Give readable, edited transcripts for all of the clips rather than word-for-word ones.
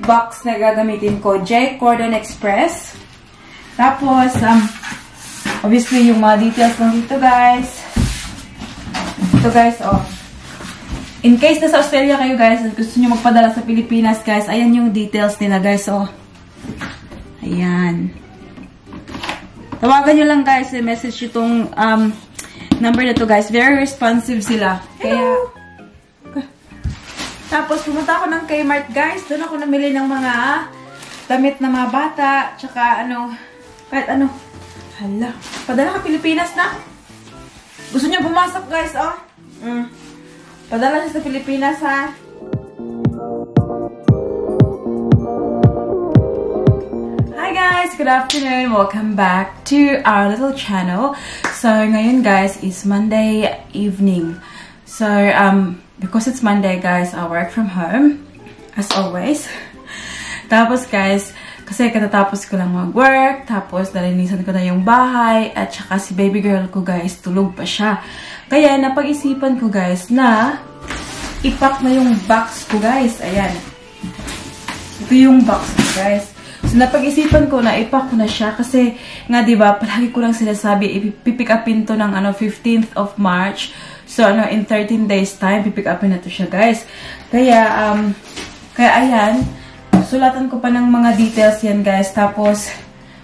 Box na gagamitin ko, J. Cordon Express. Tapos, obviously, yung mga details lang dito, guys. Ito, guys, oh. In case nasa Australia kayo, guys, at gusto nyo magpadala sa Pilipinas, guys, ayan yung details nila, guys, oh. Ayan. Tawagan nyo lang, guys, message itong number na to, guys. Very responsive sila. Kaya, tapos, pumunta ako ng Kmart, guys. Doon ako namili ng mga damit na mga bata. Tsaka, kahit ano. Hala. Padala ka Pilipinas na. Gusto niyo pumasok, guys, oh. Padala siya sa Pilipinas, ha. Hi, guys. Good afternoon. Welcome back to our little channel. So, ngayon, guys, is Monday evening. So, because it's Monday, guys, I work from home, as always. Tapos, guys, kasi katatapos ko lang mag-work, tapos nalinisan ko na yung bahay, at saka si baby girl ko, guys, tulog pa siya. Kaya, napag-isipan ko, guys, na ipack na yung box ko, guys. Ayan. Ito yung box ko, guys. So, napag-isipan ko na ipack ko na siya kasi, nga, diba, palagi ko lang sinasabi, ipipick upin to ng, 15th of March. So, in 13 days time, pipick upin na to siya, guys. Kaya, ayan, sulatan ko pa ng mga details yan, guys. Tapos,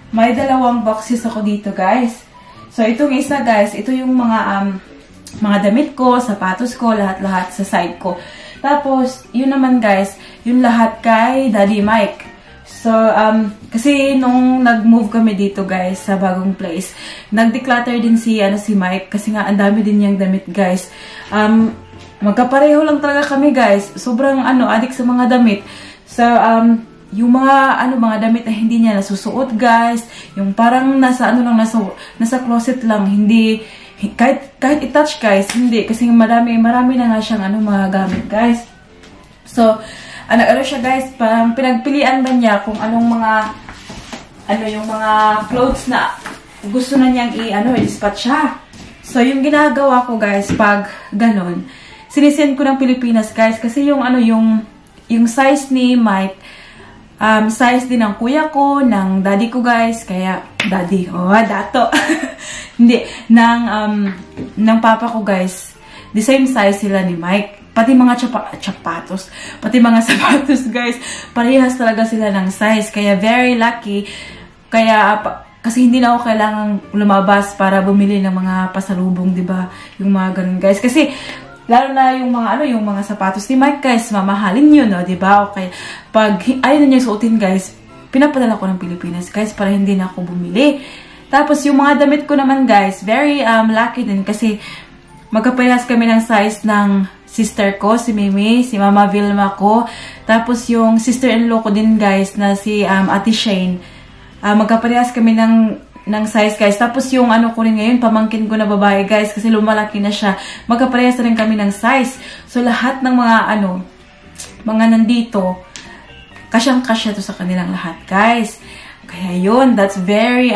may dalawang boxes ako dito, guys. So, itong isa, guys, ito yung mga damit ko, sapatos ko, lahat-lahat sa side ko. Tapos, yun naman, guys, yun lahat kay Daddy Mike. So, kasi nung nag-move kami dito, guys, sa bagong place, nag-declutter din si Mike, kasi nga, ang dami din niyang damit, guys. Magkapareho lang talaga kami, guys. Sobrang, addict sa mga damit. So, yung mga damit na hindi niya nasusuot, guys, yung parang nasa closet lang, hindi, kahit i-touch, guys, hindi, kasi marami na nga siyang, mga gamit, guys. So, siya, guys, parang pinagpilian ba niya kung anong yung mga clothes na gusto na niyang i-dispatch siya. So, yung ginagawa ko, guys, pag ganon, sinisend ko ng Pilipinas, guys, kasi yung size ni Mike, size din ng kuya ko, ng daddy ko, guys, kaya, daddy, dato. Hindi, ng papa ko, guys, the same size sila ni Mike. Pati mga sapatos, guys, parehas talaga sila ng size. Kaya very lucky. Kaya, kasi hindi na ako kailangang lumabas para bumili ng mga pasalubong, diba? Yung mga ganun, guys. Kasi, lalo na yung mga sapatos ni Mike, guys, mamahalin yun, no? Diba? Okay. Pag ayaw na niya suotin, guys, pinapadala ko ng Pilipinas, guys, para hindi na ako bumili. Tapos, yung mga damit ko naman, guys, very lucky din kasi magkaparehas kami ng size ng sister ko, si Mimi, si Mama Vilma ko. Tapos yung sister-in-law ko din, guys, na si Ate Shane. Magkaparehas kami ng size, guys. Tapos yung ko rin ngayon, pamangkin ko na babae, guys, kasi lumalaki na siya. Magkaparehas na rin kami ng size. So lahat ng mga nandito, kasyang-kasya to sa kanilang lahat, guys. Kaya yun, that's a very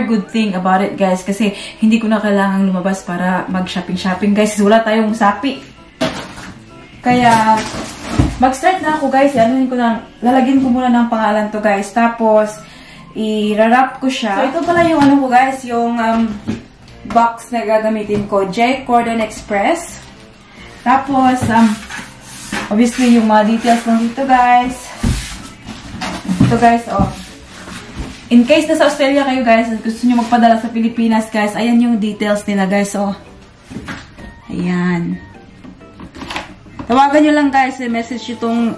good thing about it, guys. Kasi hindi ko na kailangang lumabas para mag-shopping, guys. Wala tayong sapi. Kaya, mag-start na ako, guys. Lalagyan ko muna ng pangalan to, guys. Tapos, i-wrap ko siya. So, ito pala yung ko, guys. Yung box na gagamitin ko. J. Cordon Express. Tapos, obviously, yung mga details lang dito, guys. Ito, guys, oh. In case nasa Australia kayo, guys, at gusto nyo magpadala sa Pilipinas, guys, ayan yung details nila, guys, oh. Ayan. Tawagan nyo lang, guys, message itong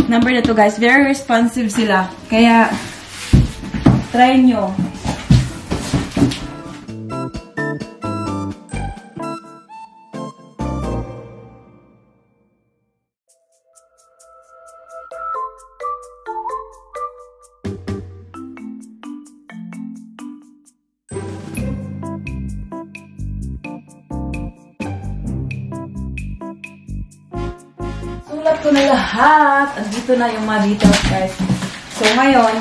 number na to, guys. Very responsive sila. Kaya, try nyo. Sulat ko na lahat. Andito na yung mga details, guys. So, ngayon,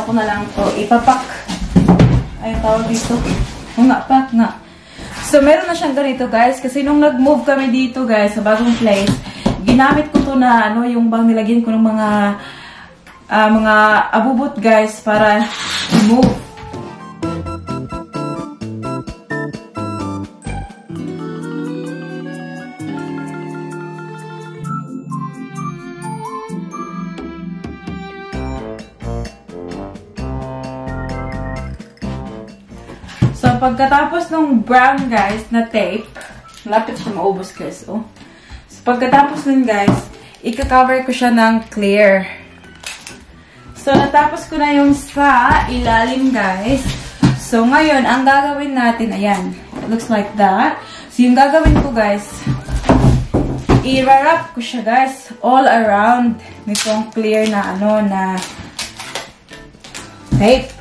ko na lang to. Ipapak. Ay, tawag dito. Pack nga. So, meron na siyang ganito, guys. Kasi nung nag-move kami dito, guys, sa bagong place, ginamit ko to na, ano, yung bang nilagyan ko ng mga abubot, guys, para i-move. So, pagkatapos ng brown, guys, na tape, malapit siya maubos, guys, oh. So, pagkatapos nun, guys, ika-cover ko siya ng clear. So, natapos ko na yung sa ilalim, guys. So, ngayon, ang gagawin natin, ayan, it looks like that. So, yung gagawin ko, guys, i-wrap ko siya, guys, all around nitong clear na, ano, na tape.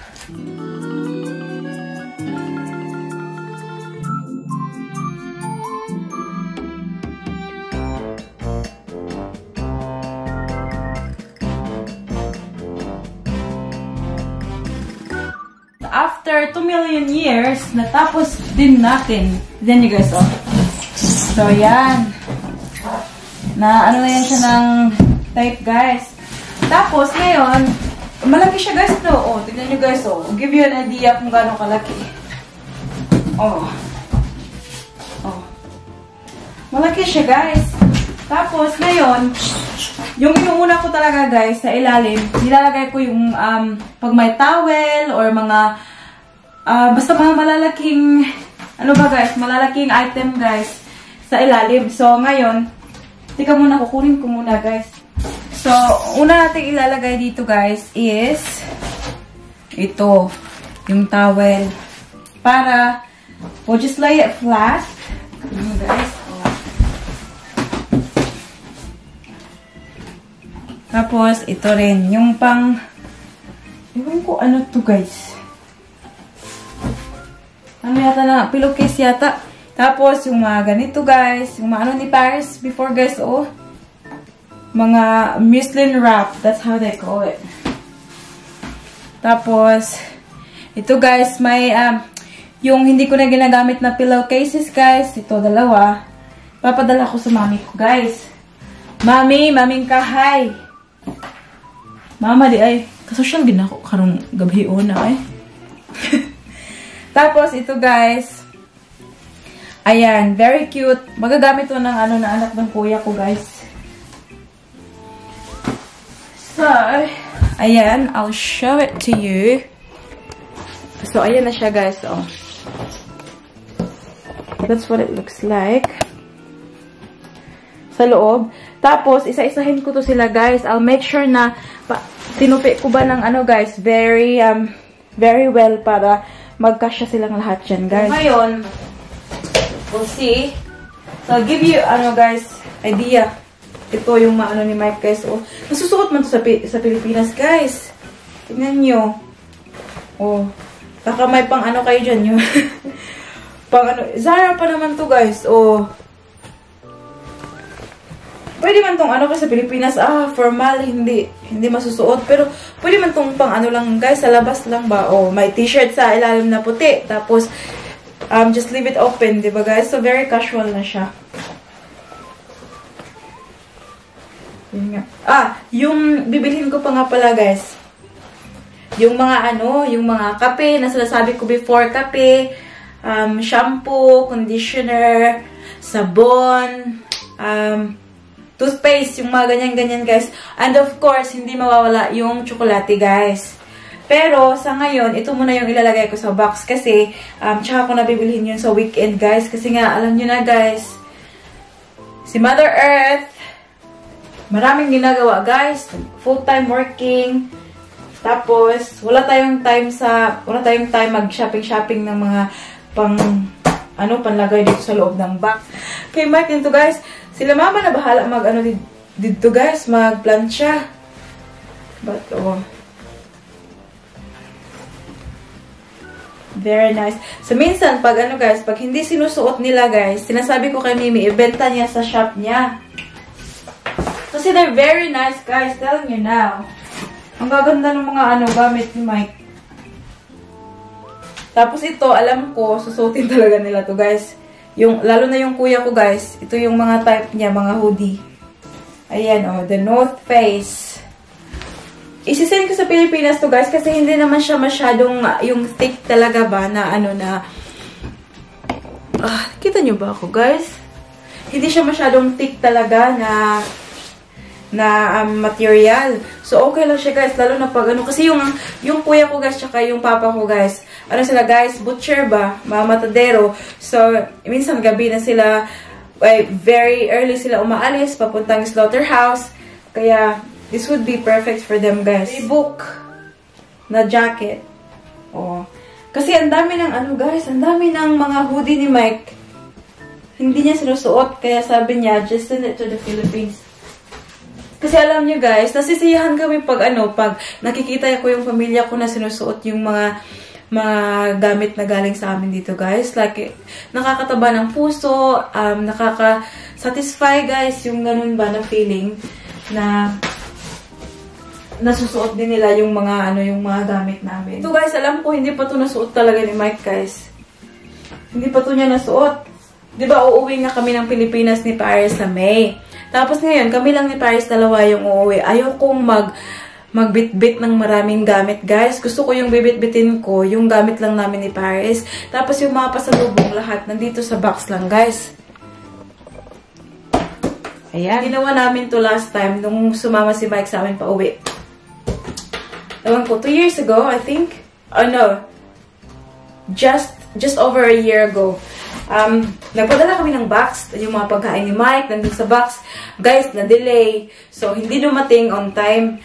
After 2 million years, natapos din natin. Then you guys, oh. So, yan. Na, ano na yan siya ng type, guys. Tapos, ngayon, malaki siya, guys, no? Oh, tignan nyo, guys, oh. I'll give you an idea kung gaano kalaki. Oh. Oh. Malaki siya, guys. Tapos, ngayon, yung inuuna ko talaga, guys, sa ilalim, nilalagay ko yung, pag may towel, or mga, basta mga malalaking, ano ba, guys, malalaking item, guys, sa ilalim. So, ngayon, tika muna, kukunin ko muna, guys. So, una natin ilalagay dito, guys, is, ito, yung towel. Para, we'll just lay it flat. Guys, tapos, ito rin. Yung pang... Ewan ko ano to, guys. Ano yata na? Pillowcase yata. Tapos, yung mga ganito, guys. Yung mga ano ni Paris before, guys, oh. Mga muslin wrap. That's how they call it. Tapos, ito, guys, may... yung hindi ko na ginagamit na pillowcases, guys. Ito, dalawa. Papadala ko sa mami ko, guys. Mami, maming kahay. Mama di ay, kasosyal din ako karong gabi una ay. Tapos ito, guys. Ayan, very cute. Magagamit to ng ano na anak ng kuya ko, guys. So, ayan, I'll show it to you. So, ayan na siya, guys. Oh. That's what it looks like. Sa loob. Tapos, isa-isahin ko to sila, guys. I'll make sure na tinupi ko ba ng ano, guys, very well para magkasya silang lahat dyan, guys. Ngayon, we'll see. So, I'll give you, ano, guys, idea. Ito yung maano ni Mike, guys. Oh, nasusuot man to sa Pilipinas, guys. Tingnan nyo. Oh, baka may pang ano kayo dyan, yung pang ano. Zara pa naman to, guys. Oh, pwede man tong ano kasi sa Pilipinas, formal, hindi masusuot. Pero, pwede man tong pang ano lang, guys, sa labas lang ba? O, may t-shirt sa ilalim na puti. Tapos, just leave it open, diba, guys? So, very casual na siya. Yun nga. Yung bibilhin ko pa nga pala, guys. Yung mga ano, yung mga kape, na sinasabi ko before, kape, shampoo, conditioner, sabon, toothpaste, yung mga ganyan-ganyan, guys. And of course, hindi mawawala yung tsokolate, guys. Pero, sa ngayon, ito muna yung ilalagay ko sa box kasi, tsaka ko nabibilhin yun sa weekend, guys. Kasi nga, alam nyo na, guys, si Mother Earth, maraming ginagawa, guys. Full-time working. Tapos, wala tayong time mag-shopping-shopping ng mga panlagay dito sa loob ng box. Kay Mike nito, guys, sila mama na bahala mag-ano dito, guys, mag-plancha. But, oh. Very nice. So, minsan, pag ano, guys, pag hindi sinusuot nila, guys, sinasabi ko kay Mimi, ibenta niya sa shop niya. Kasi they're very nice, guys. Telling you now. Ang gaganda ng mga ano, gamit ni Mike. Tapos ito, alam ko, susuotin talaga nila to, guys. Lalo na yung kuya ko, guys. Ito yung mga type niya, mga hoodie. Ayan, oh, the North Face. Isisend ko sa Pilipinas to, guys, kasi hindi naman siya masyadong, yung thick talaga ba, na ano na, kita nyo ba ako, guys? Hindi siya masyadong thick talaga na material. So, okay lang siya, guys, lalo na pag ano, kasi yung kuya ko, guys, tsaka yung papa ko, guys, ano sila, guys, butcher ba, mga matadero. So, minsan gabi na sila, very early sila umaalis, papuntang slaughterhouse. Kaya, this would be perfect for them, guys. Book na jacket. Oh. Kasi ang dami ng ano, guys, ang dami ng mga hoodie ni Mike. Hindi niya sinusuot, kaya sabi niya, just send it to the Philippines. Kasi alam niyo, guys, nasisiyahan kami pag nakikita ko yung pamilya ko na sinusuot yung mga gamit na galing sa amin dito, guys. Like, nakakataba ng puso, nakaka-satisfy, guys, yung ganun ba na feeling na nasusuot din nila yung mga gamit namin. Ito, guys, alam ko, hindi pa ito nasuot talaga ni Mike, guys. Hindi pa ito niya nasuot. Diba, uuwi nga kami ng Pilipinas ni Paris sa May. Tapos ngayon, kami lang ni Paris dalawa yung uuwi. Ayaw kong magbitbit ng maraming gamit, guys. Gusto ko yung bibit-bitin ko, yung gamit lang namin ni Paris. Tapos yung mga pasalubong lahat, nandito sa box lang, guys. Ayan. Ginawa namin to last time, nung sumama si Mike sa amin pa uwi. Ewan ko, 2 years ago, I think. Oh, no. Just over a year ago. Nagpadala kami ng box. Yung mga pagkain ni Mike, nandun sa box. Guys, na-delay. So, hindi dumating on time.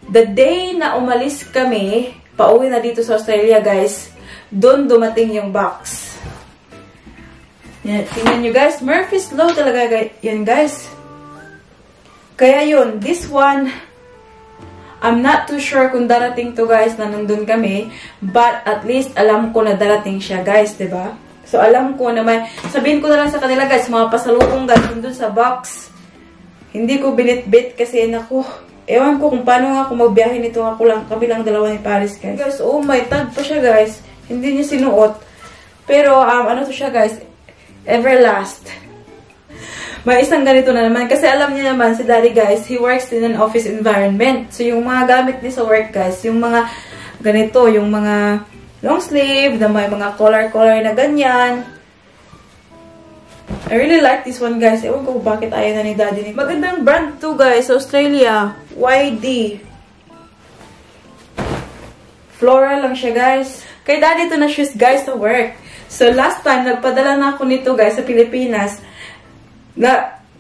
The day na umalis kami, pauwi na dito sa Australia, guys, doon dumating yung box. Yan, tingnan nyo, guys. Murphy's Law talaga yan, guys. Kaya yun, this one, I'm not too sure kung darating to, guys, na nandun kami. But at least alam ko na darating siya, guys, diba? So, alam ko naman, sabihin ko na lang sa kanila, guys, mga pasalubong, guys, nandun sa box. Hindi ko binitbit kasi, naku, ewan ko kung paano nga ako magbiyahe nito. Kami lang dalawa ni Paris, guys. Guys, oh my, tag pa siya, guys. Hindi niya sinuot. Pero, ano to siya, guys? Everlast. May isang ganito na naman. Kasi alam niya naman, si Daddy, guys, he works in an office environment. So, yung mga gamit niya sa work, guys, yung mga ganito, yung mga long sleeve, na may mga collar-collar na ganyan. I really like this one, guys. Ewan ko bakit ayaw na ni Daddy nito. Magandang brand to, guys. Australia. YD. Floral lang siya, guys. Kay Daddy ito na shoes, guys, sa work. So, last time, nagpadala na ako nito, guys, sa Pilipinas.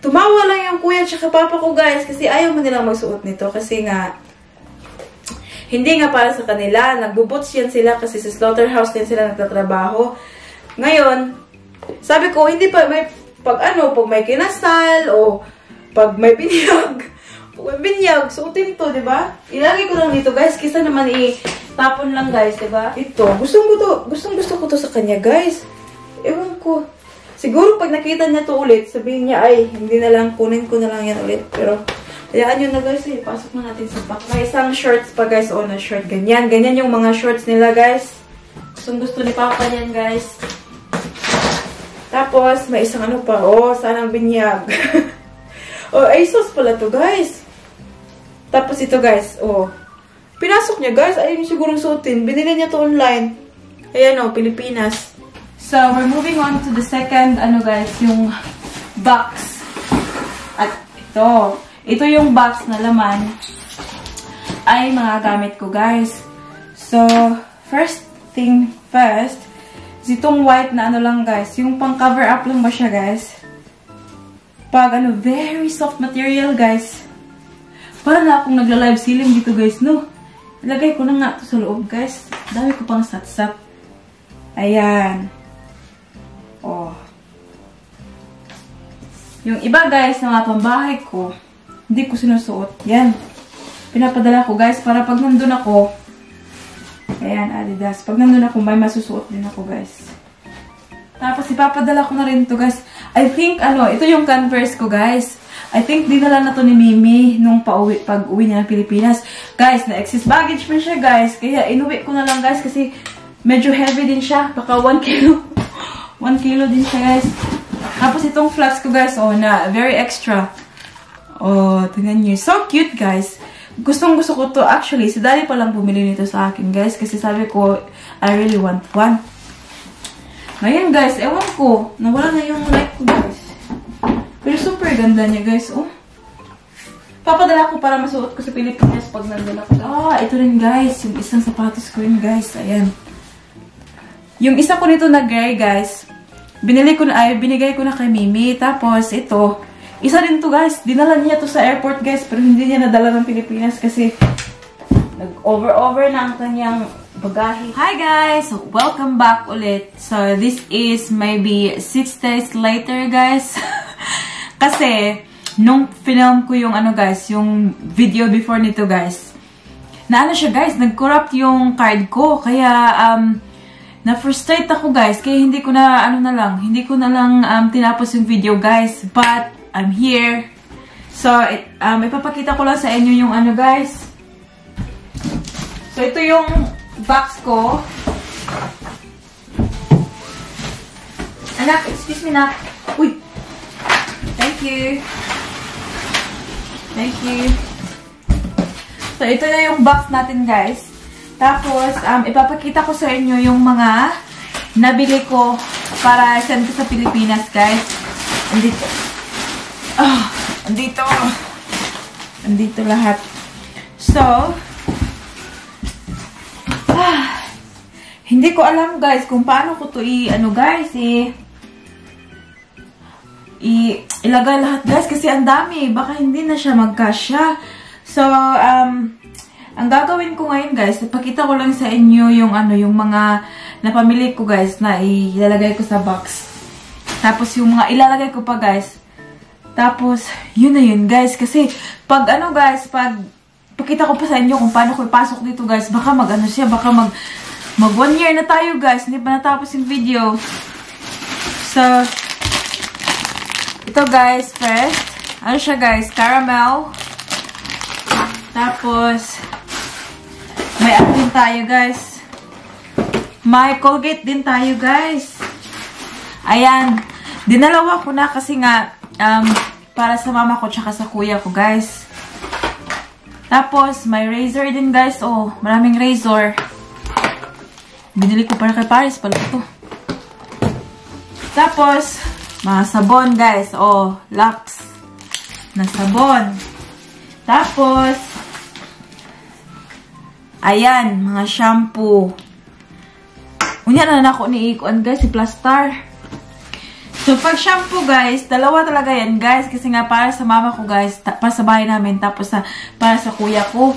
Tumawa lang yung kuya at papa ko, guys. Kasi ayaw mo nilang magsuot nito. Kasi nga, hindi nga para sa kanila. Nagbubots yan sila kasi sa slaughterhouse din sila nagtatrabaho. Ngayon, sabi ko, hindi pa, pag may kinasal, o pag may binyag, suotin to, diba? Ilagay ko lang dito, guys, kisa naman itapon lang, guys, diba? Ito, gustong gusto ko to sa kanya, guys. Ewan ko. Siguro, pag nakita niya to ulit, sabihin niya, ay, hindi na lang, kunin ko na lang yan ulit. Pero, hayaan yun na, guys, pasok na natin sa pack. May isang shorts pa, guys, o na short, ganyan. Ganyan yung mga shorts nila, guys. Gusto ni Papa niyan, guys. Tapos, may isang ano pa. Oh, sanang binyag. Oh, ASOS pala to, guys. Tapos ito, guys. Oh. Pinasok niya, guys. Ayun sigurong suotin. Binili niya to online. Ayan, oh, Pilipinas. So, we're moving on to the second, guys, yung box. At ito. Ito yung box na laman ay mga gamit ko, guys. So, first thing first, itong white na lang, guys. Yung pang cover up lang ba siya, guys? Pag very soft material, guys. Para na akong nagla-live ceiling dito, guys, no? Ilagay ko na nga ito sa loob, guys. Dami ko pang satsat. Ayan. Oh. Yung iba, guys, na mga pambahay ko, hindi ko sinusuot. Yan. Pinapadala ko, guys, para pag nandun ako, ayan, Adidas. Pag nandun ako, may masusuot din ako, guys. Tapos, ipapadala ko na rin ito, guys. I think, ito yung Converse ko, guys. I think, dinala na to ni Mimi nung pag-uwi niya ng Pilipinas. Guys, na-excess baggage pa siya, guys. Kaya, inuwi ko na lang, guys, kasi medyo heavy din siya. Baka 1 kilo. 1 kilo din siya, guys. Tapos, itong flats ko, guys, na very extra. Oh, tingnan nyo. So cute, guys. Gustong-gusto ko to. Actually, si Daddy pa lang bumili nito sa akin, guys. Kasi sabi ko, I really want one. Ngayon, guys, ewan ko. Nawala na yung like ko, guys. Pero super ganda niya, guys. Oh. Papadala ko para masuot ko sa Pilipinas pag nandun ako. Ah, ito rin, guys. Yung isang sapatos ko rin, guys. Ayan. Yung isa ko nito na gray, guys. Binigay ko na kay Mimi. Tapos, ito. Isa din to, guys. Dinala niya to sa airport, guys. Pero hindi niya nadala ng Pilipinas kasi nag-over na ang kanyang bagahe. Hi, guys! Welcome back ulit. So, this is maybe 6 days later, guys. Kasi, nung film ko yung guys, yung video before nito, guys. Na siya, guys, nag-corrupt yung card ko. Kaya, na-frustrate ako, guys. Kaya hindi ko na, hindi ko na lang tinapos yung video, guys. But, I'm here. So, ipapakita ko lang sa inyo yung guys. So, ito yung box ko. Anak, excuse me, nak. Uy! Thank you. Thank you. So, ito na yung box natin, guys. Tapos, ipapakita ko sa inyo yung mga nabili ko para send ko sa Pilipinas, guys. Andito. Andito. Andito lahat. So, hindi ko alam, guys, kung paano ko to ilagay lahat, guys, kasi ang dami. Baka hindi na siya magkasya. So, ang gagawin ko ngayon, guys, ipakita ko lang sa inyo yung yung mga napamili ko, guys, na ilalagay ko sa box. Tapos yung mga ilalagay ko pa, guys. Tapos, yun na yun, guys. Kasi, pag guys, pag pakita ko pa sa inyo kung paano ko ipasok dito, guys, baka siya, baka mag 1 year na tayo, guys. Hindi pa natapos yung video. So, ito, guys, first. Siya, guys? Caramel. Tapos, may din tayo, guys. May Colgate din tayo, guys. Ayan. Dinalawa ko na kasi nga, para sa mama ko tsaka sa kuya ko, guys. Tapos, may razor din, guys. Oh, maraming razor. Binili ko para kay Paris pala ito. Tapos, mga sabon, guys. Oh, Lux na sabon. Tapos, ayan, mga shampoo. Unya na ako ni Ikuan, guys, si Plastar. So, pag shampoo, guys, dalawa talaga yan, guys. Kasi nga, para sa mama ko, guys. Para sa bahay namin. Tapos, para sa kuya ko.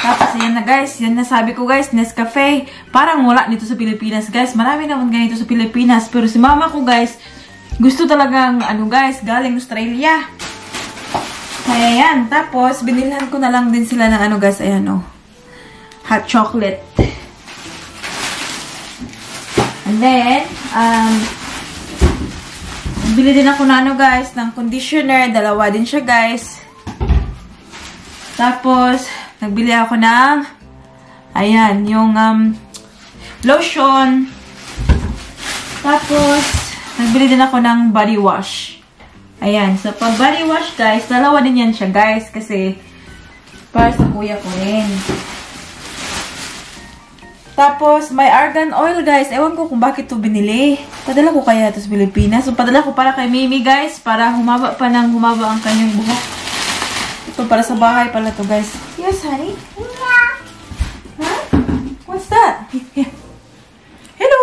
Tapos, yan na, guys. Yan na sabi ko, guys. Nescafe. Parang wala nito sa Pilipinas, guys. Marami naman ganito sa Pilipinas. Pero si mama ko, guys, gusto talagang, guys, galing Australia. Kaya yan. Tapos, binilhan ko na lang din sila ng guys. Ayan, oh. Hot chocolate. And then, bili din ako na guys, ng conditioner. Dalawa din siya, guys. Tapos, nagbili ako ng, ayan, yung lotion. Tapos, nagbili din ako ng body wash. Ayan. So, pag body wash, guys, dalawa din yan siya, guys. Kasi, para sa kuya ko rin. Tapos, may argan oil, guys. Ewan ko kung bakit ito binili. Padala ko kaya ito sa Pilipinas. So, padala ko para kay Mimi, guys. Para humaba pa ng humaba ang kanyang buhok. Ito para sa bahay pala to, guys. Yes, honey? Yeah. Huh? What's that? Hello!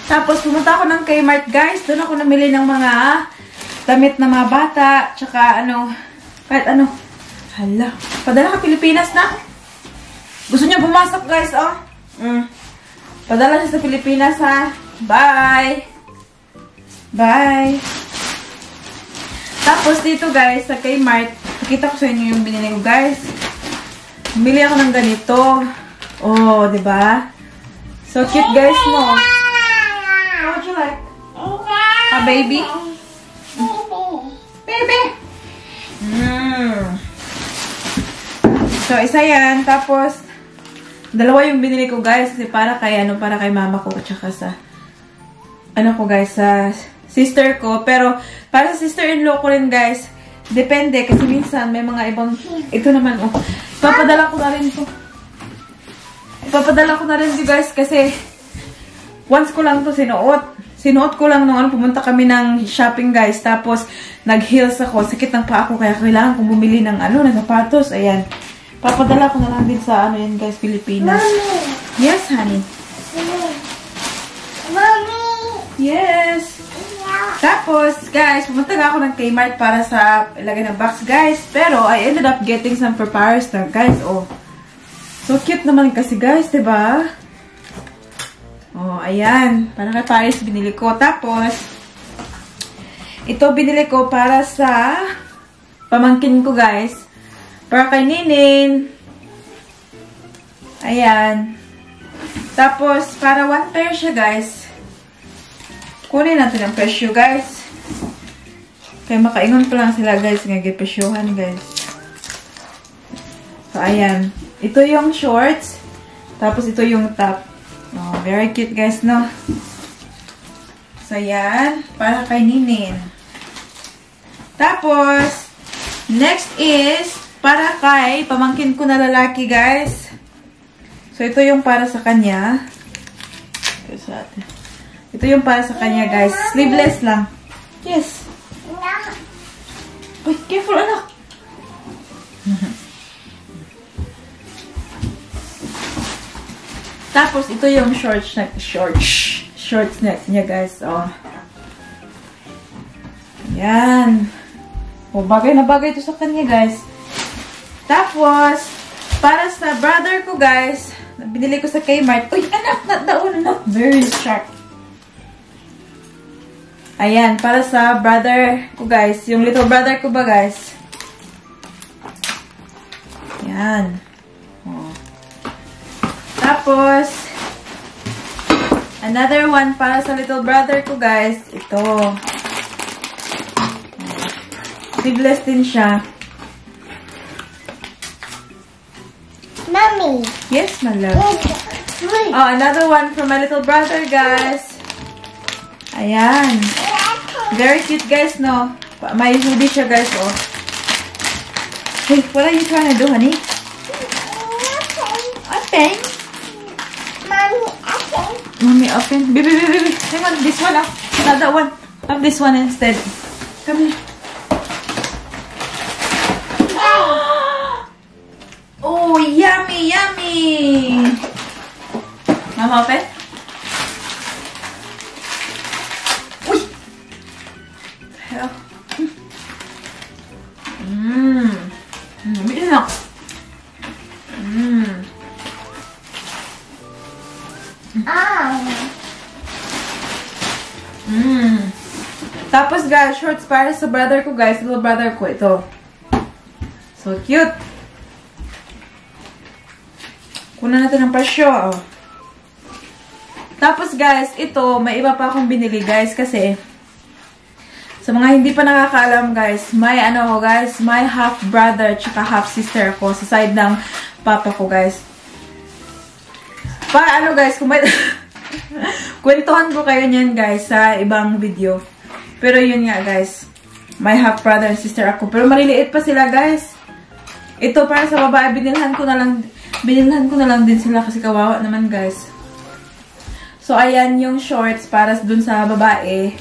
Tapos, pumunta ako ng Kmart, guys. Doon ako namili ng mga damit na mga bata. Tsaka, kahit Hala. Padala ka Pilipinas na. Gusto niya pumasok, guys, oh. Padala siya sa Pilipinas, ha. Bye! Bye! Tapos, dito, guys, sa Kmart, pakita ko sa inyo yung binili ko, guys. Bumili ako ng ganito. Oh, diba? So cute, guys, no? How would you like? A baby? Baby! So, isa yan. Tapos, dalawa yung binili ko, guys. Kasi para kay, para kay mama ko. At saka sa, ko, guys, sa sister ko. Pero, para sa sister-in-law ko rin, guys, depende. Kasi minsan, may mga ibang... Ito naman, oh. Ipapadala ko na rin to. Ipapadala ko na rin to, guys, kasi once ko lang to sinuot. Sinuot ko lang nung pumunta kami ng shopping, guys. Tapos, nag-heels ako. Sakit ng paa ko, kaya kailangan kong bumili ng ng sapatos. Ayan. Papadala ko na lang din sa yan, guys, Pilipinas. Mommy. Yes, honey. Mommy. Yes. Yeah. Tapos, guys, pumunta ako ng Kmart para sa ilagay ng box, guys. Pero, I ended up getting some for Paris Star, guys. Oh. So cute naman kasi, guys, diba? Oh, ayan. Para kay Paris, binili ko. Tapos, ito binili ko para sa pamangkin ko, guys. Para kay Ninin. Ayan. Tapos, para 1 pair siya, guys. Kunin natin ang presyo, guys. Kaya makaingon pa lang sila, guys. Nga presyohan, guys. So, ayan. Ito yung shorts. Tapos, ito yung top. Oh, very cute, guys, no? So, ayan. Para kay Ninin. Tapos, next is para kay pamangkin ko na lalaki, guys. So, ito yung para sa kanya. Ito yung para sa kanya, guys. Sleeveless lang. Yes. Uy, careful, anak. Tapos, ito yung shorts niya, guys. Oh. Yan. Oh, bagay na bagay ito sa kanya, guys. Tapos, para sa brother ko, guys, binili ko sa Kmart. Uy, anak, not that one, anak. Very sharp. Ayan, para sa brother ko, guys. Yung little brother ko ba, guys? Ayan. Oh. Tapos, another one para sa little brother ko, guys. Ito. Sleeveless din siya. Mommy. Yes, my love. Oh, another one for my little brother, guys. Ayan. Very cute, guys, no? May hoodie siya, guys, oh. Hey, what are you trying to do, honey? Open. Mommy, open. Mommy, open. Baby. Hang on, this one, another one. Have this one instead. Come here. Oh, yummy, yummy. Mama, open. Uy. Hell. Bilis na. Tapos, guys, shorts para sa brother ko, guys. Little brother ko, ito. So cute. Kunan natin ang presyo, oh. Tapos, guys, ito, may iba pa akong binili, guys, kasi sa mga hindi pa nakakaalam, guys, may guys, may half brother tsaka half sister ko sa side ng papa ko, guys. Guys, kung may kwentuhan ko kayo niyan, guys, sa ibang video. Pero yun nga, guys, may half brother and sister ako. Pero maliliit pa sila, guys. Ito, para sa babae, binilhan ko na lang din sila kasi kawawa naman, guys. So, ayan yung shorts para dun sa babae.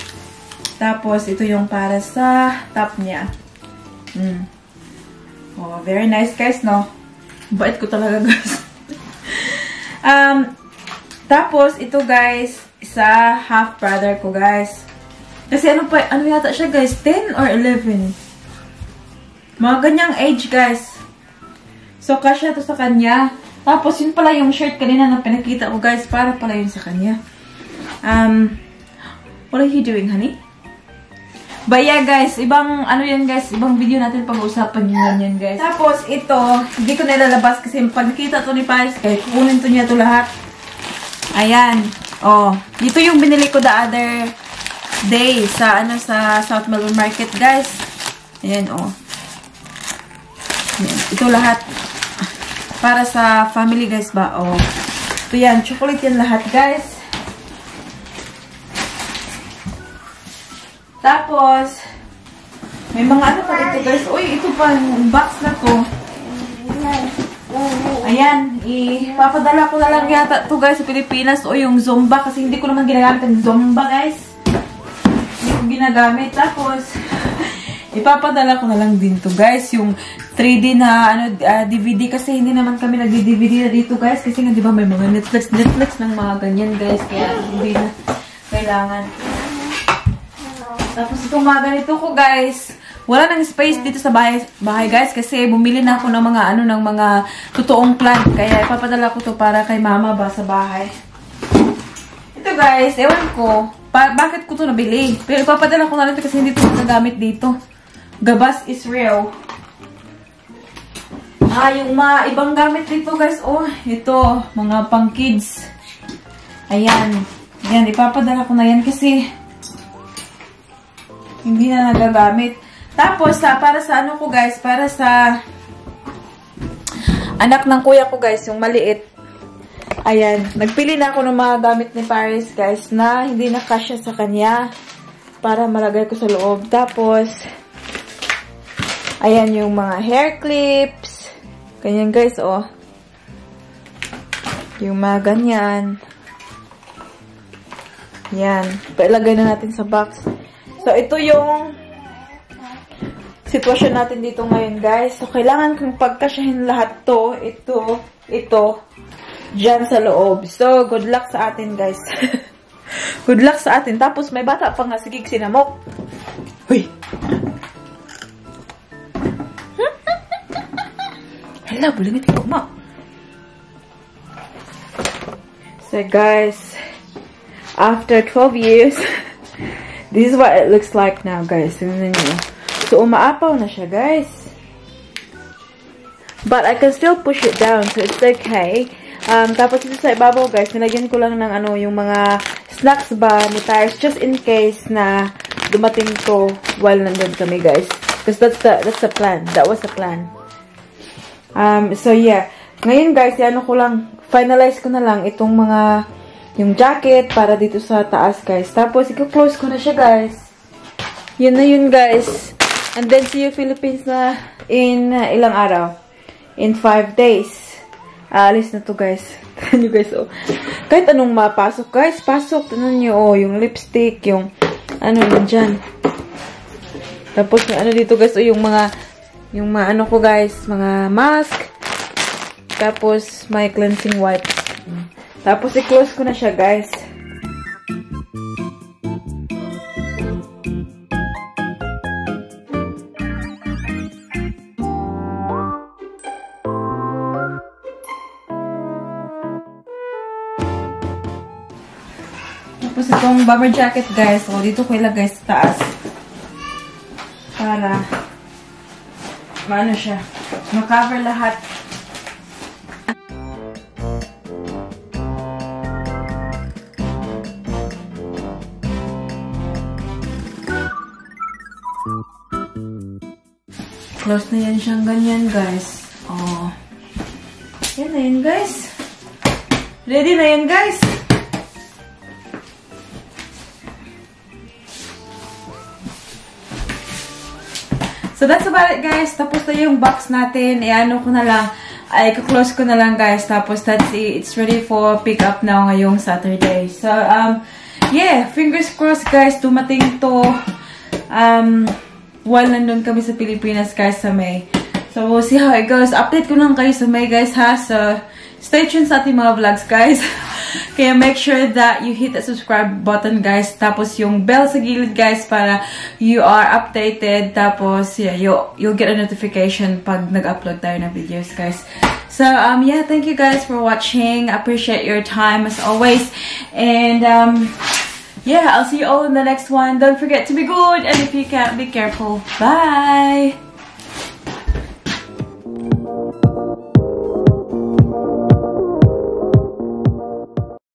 Tapos, ito yung para sa top niya. Oh, very nice, guys, no? Bait ko talaga, guys. Tapos, ito, guys, sa half brother ko, guys. Kasi ano yata siya, guys? 10 or 11? Mga ganyang age, guys. So, kasya to sa kanya. Tapos, yun pala yung shirt kanina na pinakita ko, guys. Para pala yun sa kanya. What are you doing, honey? But yeah, guys, ibang video natin pag-uusapan yun, guys. Tapos, ito, hindi ko nilalabas kasi pag nakita to ni Paris, kaya kukunin to niya to lahat. Ayan. Oh, dito yung binili ko the other day sa, sa South Melbourne Market, guys. Ayan, oh. Ayan. Ito lahat. Para sa family, guys, ba? Oh. Ito yan. Chocolate yan lahat, guys. Tapos, may mga ano pa dito guys. Uy, ito pa yung box na to. Ayan, ipapadala ko na lang yata to guys sa Pilipinas. O yung Zumba kasi hindi ko naman ginagamit ang Zumba guys. Hindi ko ginagamit. Tapos, ipapadala ko na lang din to guys. Yung 3D na DVD kasi hindi naman kami nag-DVD na dito guys. Kasi nga diba may mga Netflix ng mga ganyan guys. Kaya hindi na kailangan. Tapos itong mga ganito ko guys. Wala nang space dito sa bahay guys kasi bumili na ako ng mga ng mga totoong plant. Kaya ipapadala ko to para kay mama ba sa bahay. Ito guys, ewan ko bakit ko to nabili. Pero ipapadala ko na lang ito kasi hindi ito nagamit dito. Gabas is real. Yung mga ibang gamit dito guys. Oh, ito, mga pang kids. Ayan. Ayan, ipapadala ko na yan kasi hindi na nagagamit. Tapos, para sa ano ko guys, para sa anak ng kuya ko guys, yung maliit. Ayan, nagpili na ako ng mga gamit ni Paris guys na hindi na kasya sa kanya para malagay ko sa loob. Tapos, ayan yung mga hair clips. Ganyan guys, oh. Yung mga ganyan. Yan, pailagay na natin sa box. So, ito yung sitwasyon natin dito ngayon, guys. So, kailangan kong pagkasyahin lahat to. Ito, dyan sa loob. So, good luck sa atin, guys. Good luck sa atin. Tapos, may bata pa nga. Sige, sinamok. Huy! Hala, bulingit ko, ma. So, guys, after 12 years, this is what it looks like now, guys. Tingnan niyo. So, umaapaw na siya, guys. But I can still push it down, so it's okay. Tapos ito sa ibabaw, guys, nilagyan ko lang ng yung mga snacks ba ni Paris, just in case na dumating to while nandun kami, guys. Because that's the plan. That was the plan. So, yeah. Ngayon, guys, finalize ko na lang itong yung jacket para dito sa taas, guys. Tapos, i-close ko na siya, guys. Yun na yun, guys. And then, see you Philippines na in ilang araw. In 5 days. Alis na to, guys. Tignan nyo, guys, oh. Kahit anong mapasok, guys. Pasok. Tignan nyo, oh. Yung lipstick, yung nandyan. Tapos, may dito, guys, oh. Yung mga ko, guys. Mga mask. Tapos, may cleansing wipes. Tapos, i-close ko na siya, guys. Tapos itong bomber jacket, guys. So, dito ko ilagay sa taas. Para maano siya. Ma-cover lahat. Close na yan siyang ganyan, guys. Oh. Yan na yan, guys. Ready na yan, guys. So, that's about it, guys. Tapos na yung box natin. Ko na lang. I-close ko na lang, guys. Tapos, that's it. It's ready for pick up now ngayong Saturday. So, yeah. Fingers crossed, guys. Dumating to while nandun kami sa Pilipinas, guys, sa May. So, we'll see how it goes. Update ko lang kayo sa May, guys, ha? So, stay tuned sa ating mga vlogs, guys. Kaya make sure that you hit the subscribe button, guys. Tapos yung bell sa gilid, guys, para you are updated. Tapos, yeah, you'll get a notification pag nag-upload tayo ng videos, guys. So, yeah, thank you guys for watching. I appreciate your time as always. And, yeah, I'll see you all in the next one. Don't forget to be good. And if you can't, be careful. Bye!